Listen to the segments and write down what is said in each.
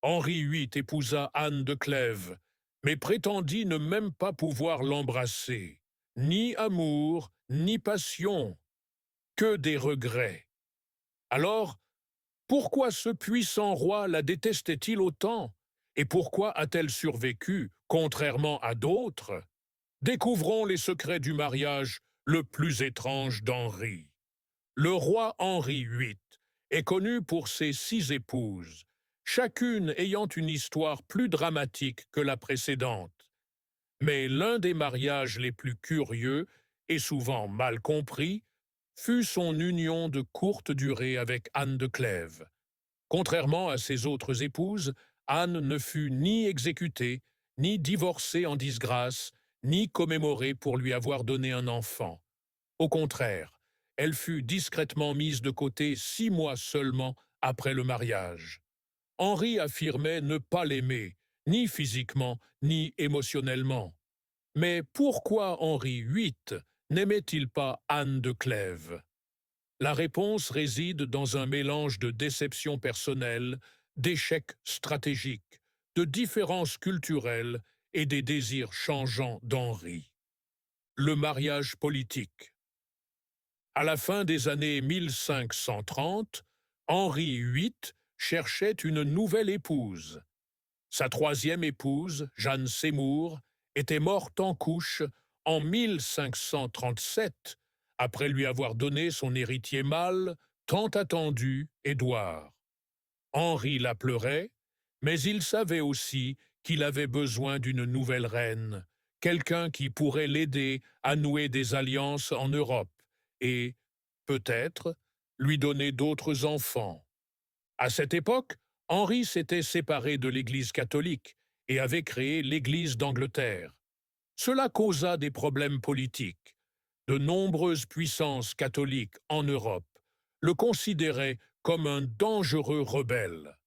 Henri VIII épousa Anne de Clèves, mais prétendit ne même pas pouvoir l'embrasser. Ni amour, ni passion, que des regrets. Alors, pourquoi ce puissant roi la détestait-il autant? Et pourquoi a-t-elle survécu, contrairement à d'autres? Découvrons les secrets du mariage le plus étrange d'Henri. Le roi Henri VIII est connu pour ses 6 épouses, chacune ayant une histoire plus dramatique que la précédente. Mais l'un des mariages les plus curieux, et souvent mal compris, fut son union de courte durée avec Anne de Clèves. Contrairement à ses autres épouses, Anne ne fut ni exécutée, ni divorcée en disgrâce, ni commémorée pour lui avoir donné un enfant. Au contraire, elle fut discrètement mise de côté 6 mois seulement après le mariage. Henri affirmait ne pas l'aimer, ni physiquement, ni émotionnellement. Mais pourquoi Henri VIII n'aimait-il pas Anne de Clèves? La réponse réside dans un mélange de déception personnelle, d'échecs stratégiques, de différences culturelles et des désirs changeants d'Henri. Le mariage politique. À la fin des années 1530, Henri VIII cherchait une nouvelle épouse. Sa troisième épouse, Jeanne Seymour, était morte en couche en 1537, après lui avoir donné son héritier mâle, tant attendu, Édouard. Henri la pleurait, mais il savait aussi qu'il avait besoin d'une nouvelle reine, quelqu'un qui pourrait l'aider à nouer des alliances en Europe et, peut-être, lui donner d'autres enfants. À cette époque, Henri s'était séparé de l'Église catholique et avait créé l'Église d'Angleterre. Cela causa des problèmes politiques. De nombreuses puissances catholiques en Europe le considéraient comme un dangereux rebelle.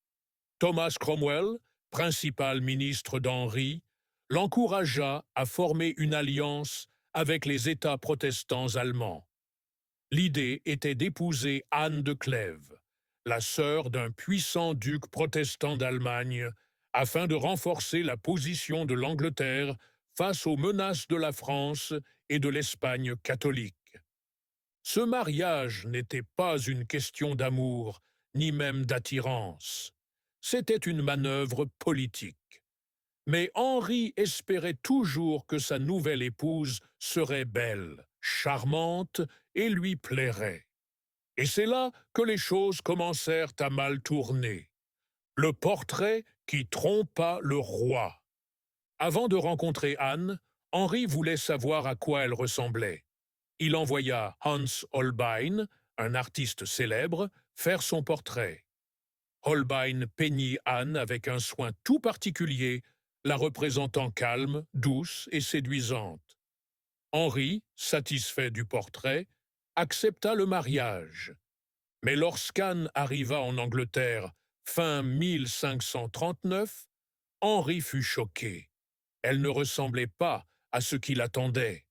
Thomas Cromwell, principal ministre d'Henri, l'encouragea à former une alliance avec les États protestants allemands. L'idée était d'épouser Anne de Clèves, la sœur d'un puissant duc protestant d'Allemagne, afin de renforcer la position de l'Angleterre face aux menaces de la France et de l'Espagne catholique. Ce mariage n'était pas une question d'amour, ni même d'attirance. C'était une manœuvre politique. Mais Henri espérait toujours que sa nouvelle épouse serait belle, charmante et lui plairait. Et c'est là que les choses commencèrent à mal tourner. Le portrait qui trompa le roi. Avant de rencontrer Anne, Henri voulait savoir à quoi elle ressemblait. Il envoya Hans Holbein, un artiste célèbre, faire son portrait. Holbein peignit Anne avec un soin tout particulier, la représentant calme, douce et séduisante. Henri, satisfait du portrait, accepta le mariage. Mais lorsqu'Anne arriva en Angleterre fin 1539, Henri fut choqué. Elle ne ressemblait pas à ce qu'il attendait.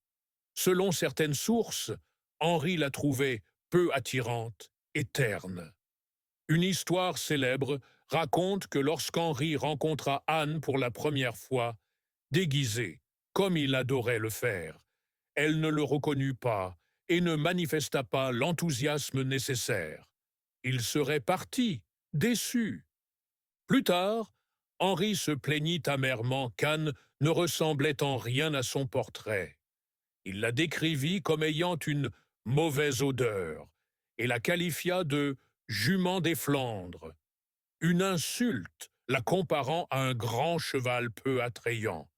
Selon certaines sources, Henri la trouvait peu attirante et terne. Une histoire célèbre raconte que lorsqu'Henri rencontra Anne pour la première fois, déguisée, comme il adorait le faire, elle ne le reconnut pas et ne manifesta pas l'enthousiasme nécessaire. Il serait parti, déçu. Plus tard, Henri se plaignit amèrement qu'Anne ne ressemblait en rien à son portrait. Il la décrivit comme ayant une mauvaise odeur et la qualifia de jument des Flandres, une insulte la comparant à un grand cheval peu attrayant.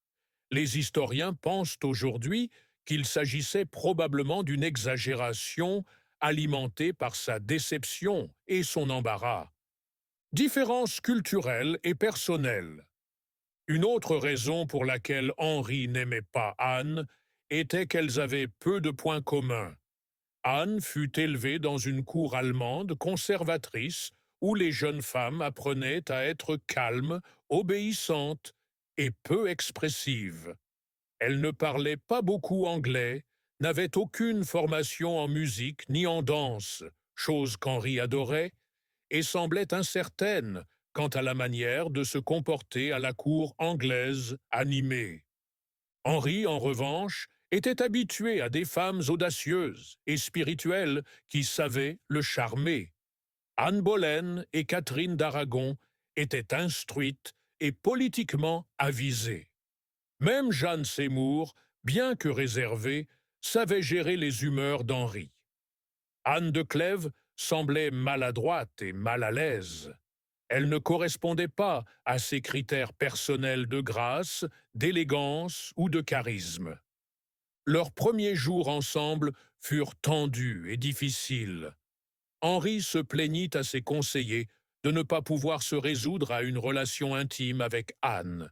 Les historiens pensent aujourd'hui qu'il s'agissait probablement d'une exagération alimentée par sa déception et son embarras. Différences culturelles et personnelles. Une autre raison pour laquelle Henri n'aimait pas Anne était qu'elles avaient peu de points communs. Anne fut élevée dans une cour allemande conservatrice où les jeunes femmes apprenaient à être calmes, obéissantes et peu expressives. Elle ne parlait pas beaucoup anglais, n'avait aucune formation en musique ni en danse, chose qu'Henri adorait, et semblait incertaine quant à la manière de se comporter à la cour anglaise animée. Henri, en revanche, était habitué à des femmes audacieuses et spirituelles qui savaient le charmer. Anne Boleyn et Catherine d'Aragon étaient instruites et politiquement avisées. Même Jeanne Seymour, bien que réservée, savait gérer les humeurs d'Henri. Anne de Clèves semblait maladroite et mal à l'aise. Elle ne correspondait pas à ses critères personnels de grâce, d'élégance ou de charisme. Leurs premiers jours ensemble furent tendus et difficiles. Henri se plaignit à ses conseillers de ne pas pouvoir se résoudre à une relation intime avec Anne.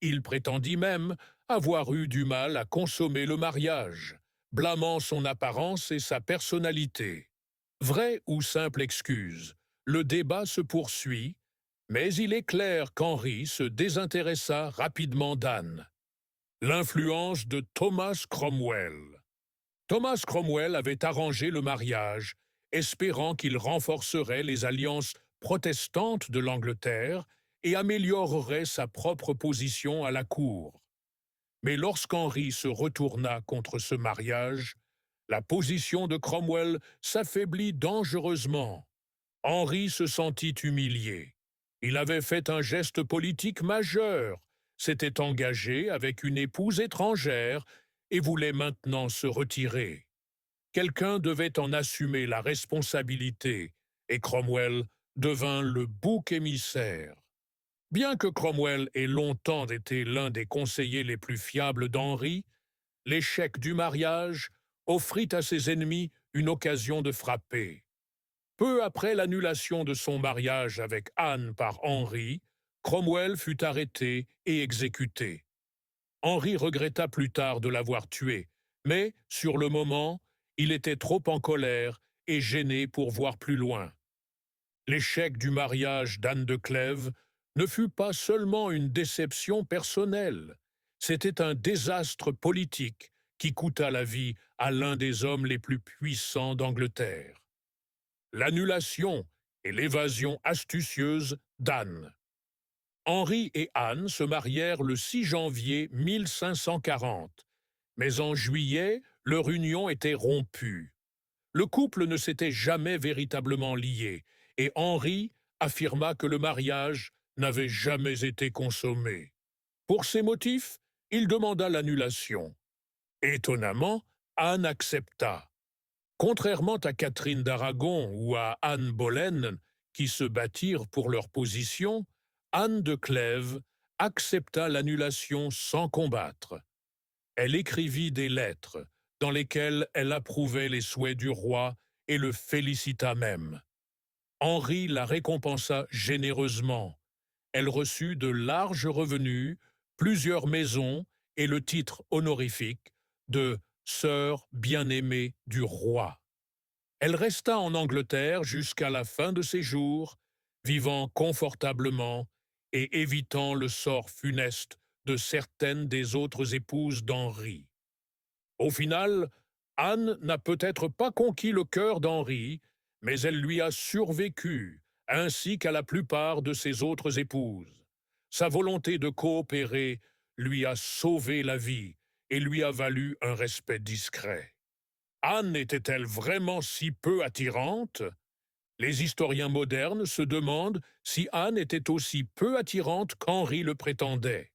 Il prétendit même avoir eu du mal à consommer le mariage, blâmant son apparence et sa personnalité. Vraie ou simple excuse, le débat se poursuit, mais il est clair qu'Henri se désintéressa rapidement d'Anne. L'influence de Thomas Cromwell. Thomas Cromwell avait arrangé le mariage, espérant qu'il renforcerait les alliances protestantes de l'Angleterre et améliorerait sa propre position à la cour. Mais lorsqu'Henri se retourna contre ce mariage, la position de Cromwell s'affaiblit dangereusement. Henri se sentit humilié. Il avait fait un geste politique majeur, s'était engagé avec une épouse étrangère et voulait maintenant se retirer. Quelqu'un devait en assumer la responsabilité, et Cromwell devint le bouc émissaire. Bien que Cromwell ait longtemps été l'un des conseillers les plus fiables d'Henri, l'échec du mariage offrit à ses ennemis une occasion de frapper. Peu après l'annulation de son mariage avec Anne par Henri, Cromwell fut arrêté et exécuté. Henri regretta plus tard de l'avoir tué, mais, sur le moment, il était trop en colère et gêné pour voir plus loin. L'échec du mariage d'Anne de Clèves ne fut pas seulement une déception personnelle, c'était un désastre politique qui coûta la vie à l'un des hommes les plus puissants d'Angleterre. L'annulation et l'évasion astucieuse d'Anne. Henri et Anne se marièrent le 6 janvier 1540, mais en juillet, leur union était rompue. Le couple ne s'était jamais véritablement lié, et Henri affirma que le mariage n'avait jamais été consommé. Pour ces motifs, il demanda l'annulation. Étonnamment, Anne accepta. Contrairement à Catherine d'Aragon ou à Anne Boleyn, qui se battirent pour leur position, Anne de Clèves accepta l'annulation sans combattre. Elle écrivit des lettres dans lesquelles elle approuvait les souhaits du roi et le félicita même. Henri la récompensa généreusement. Elle reçut de larges revenus, plusieurs maisons et le titre honorifique de sœur bien-aimée du roi. Elle resta en Angleterre jusqu'à la fin de ses jours, vivant confortablement et évitant le sort funeste de certaines des autres épouses d'Henri. Au final, Anne n'a peut-être pas conquis le cœur d'Henri, mais elle lui a survécu, ainsi qu'à la plupart de ses autres épouses. Sa volonté de coopérer lui a sauvé la vie et lui a valu un respect discret. Anne était-elle vraiment si peu attirante? Les historiens modernes se demandent si Anne était aussi peu attirante qu'Henri le prétendait.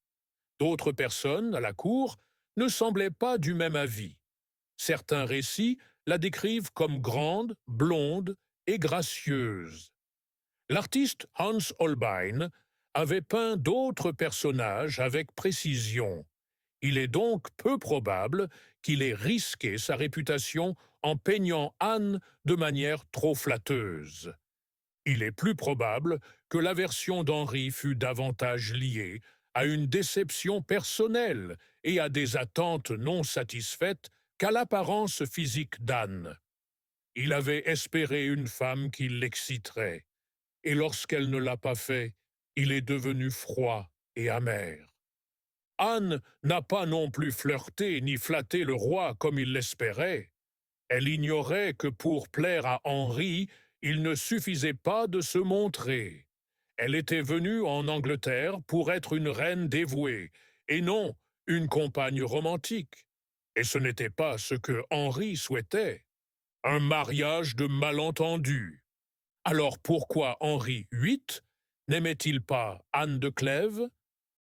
D'autres personnes, à la cour, ne semblaient pas du même avis. Certains récits la décrivent comme grande, blonde et gracieuse. L'artiste Hans Holbein avait peint d'autres personnages avec précision. Il est donc peu probable qu'il ait risqué sa réputation en peignant Anne de manière trop flatteuse. Il est plus probable que l'aversion d'Henri fût davantage liée à une déception personnelle et à des attentes non satisfaites qu'à l'apparence physique d'Anne. Il avait espéré une femme qui l'exciterait, et lorsqu'elle ne l'a pas fait, il est devenu froid et amer. Anne n'a pas non plus flirté ni flatté le roi comme il l'espérait. Elle ignorait que pour plaire à Henri, il ne suffisait pas de se montrer. Elle était venue en Angleterre pour être une reine dévouée, et non une compagne romantique. Et ce n'était pas ce que Henri souhaitait. Un mariage de malentendus. Alors pourquoi Henri VIII n'aimait-il pas Anne de Clèves?